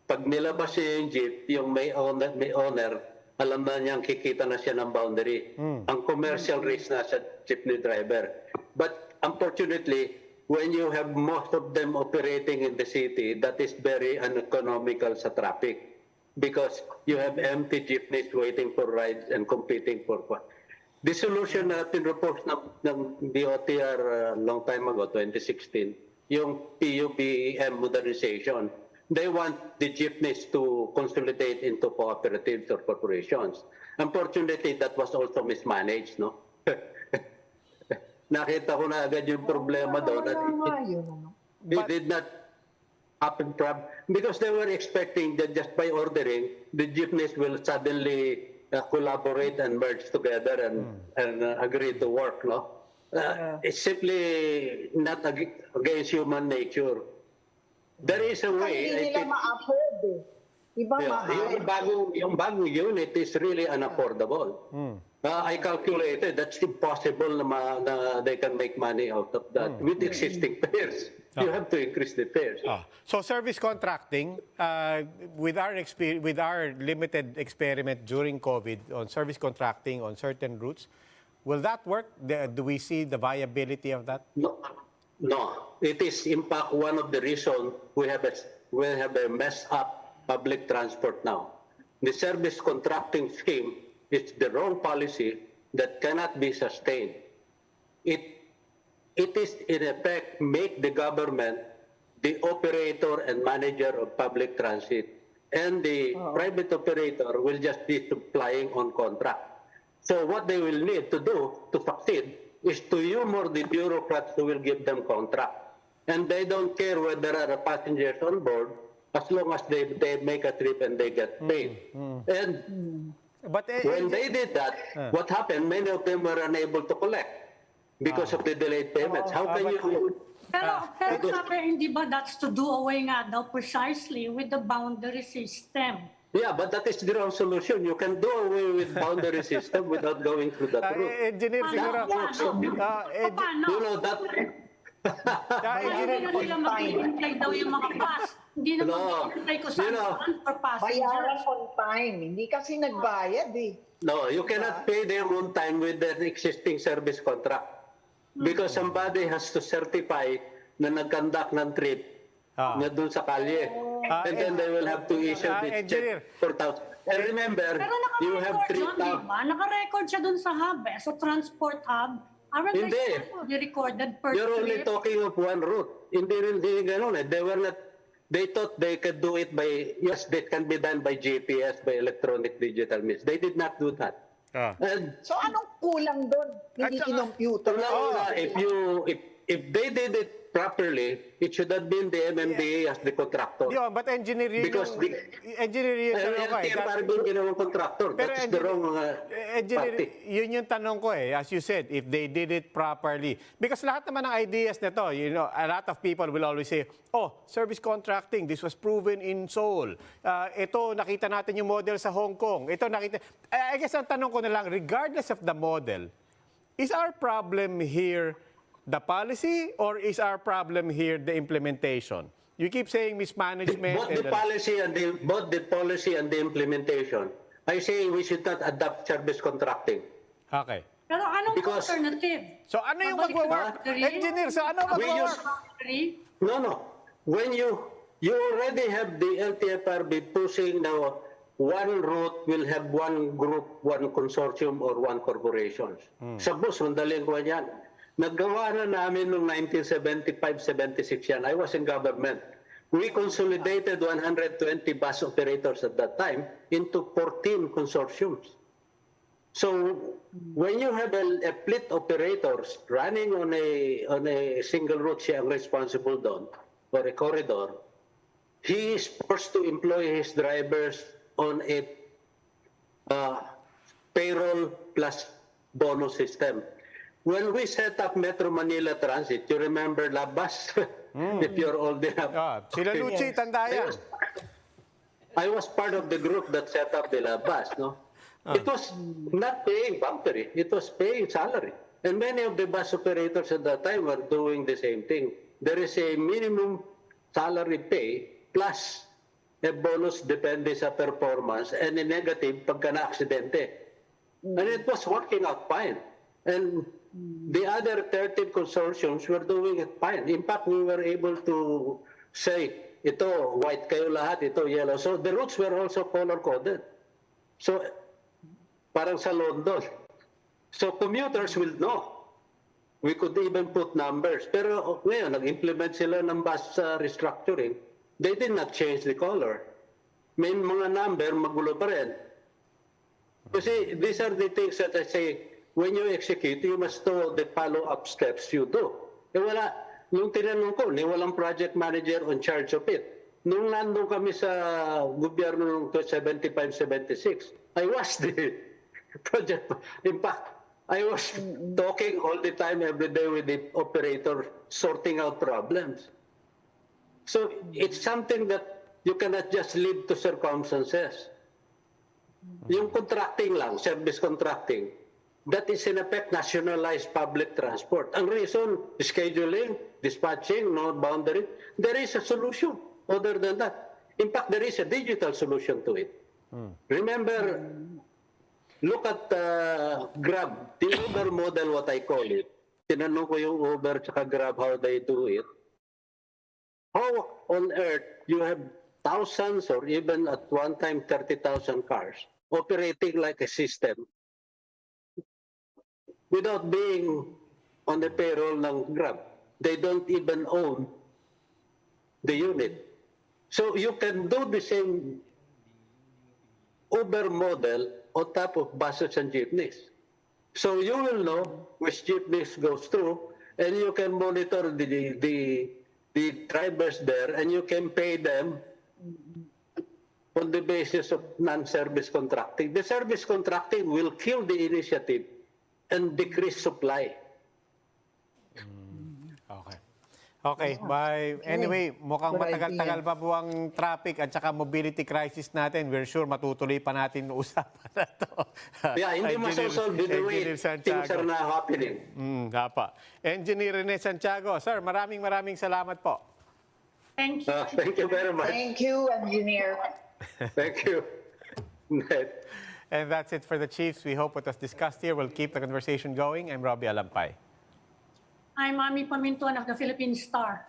Pag nilabas siya yung jeep, yung may owner, alam na niyang kikita na siya ng boundary. Ang commercial risk na sa jeepney driver. But unfortunately, when you have most of them operating in the city, that is very uneconomical sa traffic because you have empty jeepneys waiting for rides and competing for what. The solution na tinropose ng DOTR long time ago, 2016, yung PUBEM modernization. They want the jeepneys to consolidate into cooperatives or corporations. Unfortunately, that was also mismanaged, no? Nakita ko na agad yung problema doon. It did not happen because they were expecting that just by ordering, the jeepneys will suddenly collaborate and merge together and agree to work, no? It's simply not against human nature. There is a way. Hindi nila ma-afford eh. Iba mahal. Yung bagong unit is really unaffordable. I calculated that's impossible na they can make money out of that with existing fares. You have to increase the fares. So service contracting, with our limited experiment during COVID on service contracting on certain routes, will that work? Do we see the viability of that? No. It is in fact one of the reasons we have a messed up public transport now. The service contracting scheme is the wrong policy that cannot be sustained. It is in effect make the government the operator and manager of public transit, and the private operator will just be supplying on contract. So what they will need to do to succeed is to humor the bureaucrats who will give them contract. And they don't care whether there are passengers on board as long as they make a trip and they get paid. And But when they did that, what happened? Many of them were unable to collect because of the delayed payments. How can you... Pero sabi, hindi ba that's to do away nga daw precisely with the boundary system? Yeah, but that is the wrong solution. You can do away with boundary system without going through that route. Engineer, siguro. Paano? You know that... Hindi na nila maghihintay daw yung mga bus. Hindi na maghihintay ko saan for Bayaran passengers. on time. Hindi kasi nagbayad eh. No, you cannot pay them on time with the existing service contract because somebody has to certify na nag-conduct ng trip na doon sa kalye. And then they will have to issue this check for 1,000. And remember, Pero you have naka-record yun, 3,000. di ba? Naka-record siya dun sa hub, sa transport hub. Aren't they Hindi. supposed to be recorded per You're only trip? talking of one route. Hindi rin ganun eh. They thought they could do it by, yes, that can be done by GPS, by electronic digital means. They did not do that. And So anong kulang doon? Hindi kinomputer. if they did it properly, it should have been the MMDA as the contractor. Yeah, but engineer yun Because yung... Engineer yun yung tanong ko eh. LTFRB yung ginawang contractor. That's the wrong Engineer, party. yun yung tanong ko eh. As you said, if they did it properly. Because lahat naman ng ideas nito, you know, a lot of people will always say, oh, service contracting, this was proven in Seoul. Ito, nakita natin yung model sa Hong Kong. Ito, nakita... I guess ang tanong ko na lang, regardless of the model, is our problem here the policy or is our problem here the implementation? You keep saying mismanagement. Both the policy and the implementation. I say we should not adopt service contracting. Okay. Pero anong Because- alternative? So ano yung magwa-work? Engineer, so ano magwa-work? No. When you already have the LTFRB pushing now, one route will have one group, one consortium, or one corporation. Sa bus, mandaling ko yan. Naggawa na namin noong 1975-76 yan. I was in government. We consolidated 120 bus operators at that time into 14 consortiums. So when you have a fleet operators running on a single route, siya ang responsible doon, or a corridor, he is forced to employ his drivers on a payroll plus bonus system. When we set up Metro Manila Transit, you remember Labas? If you're old enough. Sila Luchi, tanda yan. I was part of the group that set up the Labas, no? It was not paying boundary, it was paying salary. And many of the bus operators at that time were doing the same thing. There is a minimum salary pay plus a bonus depende sa performance and a negative pagka na-aksidente. And it was working out fine. And The other 13 consortiums were doing it fine. In fact, we were able to say, ito, white kayo lahat, ito, yellow. So the routes were also color-coded. So, parang sa London. So commuters will know. We could even put numbers. Pero ngayon, nag-implement sila ng bus restructuring. They did not change the color. May mga number, magulo pa rin. Kasi these are the things that I say, when you execute, you must know the follow-up steps you do. Eh wala, nung tinanong ko, walang project manager on charge of it. Nung nandun kami sa gobyerno ng 75-76, I was the project. In fact, I was talking all the time, every day with the operator, sorting out problems. So it's something that you cannot just leave to circumstances. Yung contracting lang, service contracting, that is in effect nationalized public transport. Ang reason, scheduling, dispatching, no boundary, there is a solution other than that. In fact, there is a digital solution to it. Remember, look at Grab, the Uber model, what I call it. Tinanong ko yung Uber tsaka Grab how they do it. How on earth you have thousands or even at one time 30,000 cars operating like a system without being on the payroll ng Grab? They don't even own the unit. So you can do the same Uber model on top of buses and jeepneys. So you will know which jeepneys goes through, and you can monitor the drivers there, and you can pay them on the basis of non-service contracting. The service contracting will kill the initiative and decrease supply. Okay. Anyway, mukhang matagal-tagal pa po ang traffic at saka mobility crisis natin. We're sure matutuloy pa natin yung usapan na to. Yeah, hindi masosolve the way things are now happening. Gapa. Engineer Rene Santiago, sir, maraming salamat po. Thank you. Thank you very much. Thank you, Engineer. Thank you. And that's it for the Chiefs. We hope what was discussed here will keep the conversation going. I'm Roby Alampay. I'm Mami Pamintuan of the Philippine Star.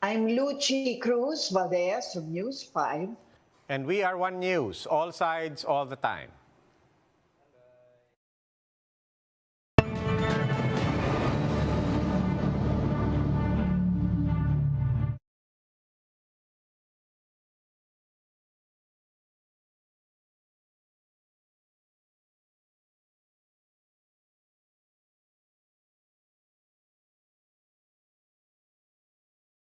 I'm Luchi Cruz-Valdes from News 5. And we are One News, all sides, all the time.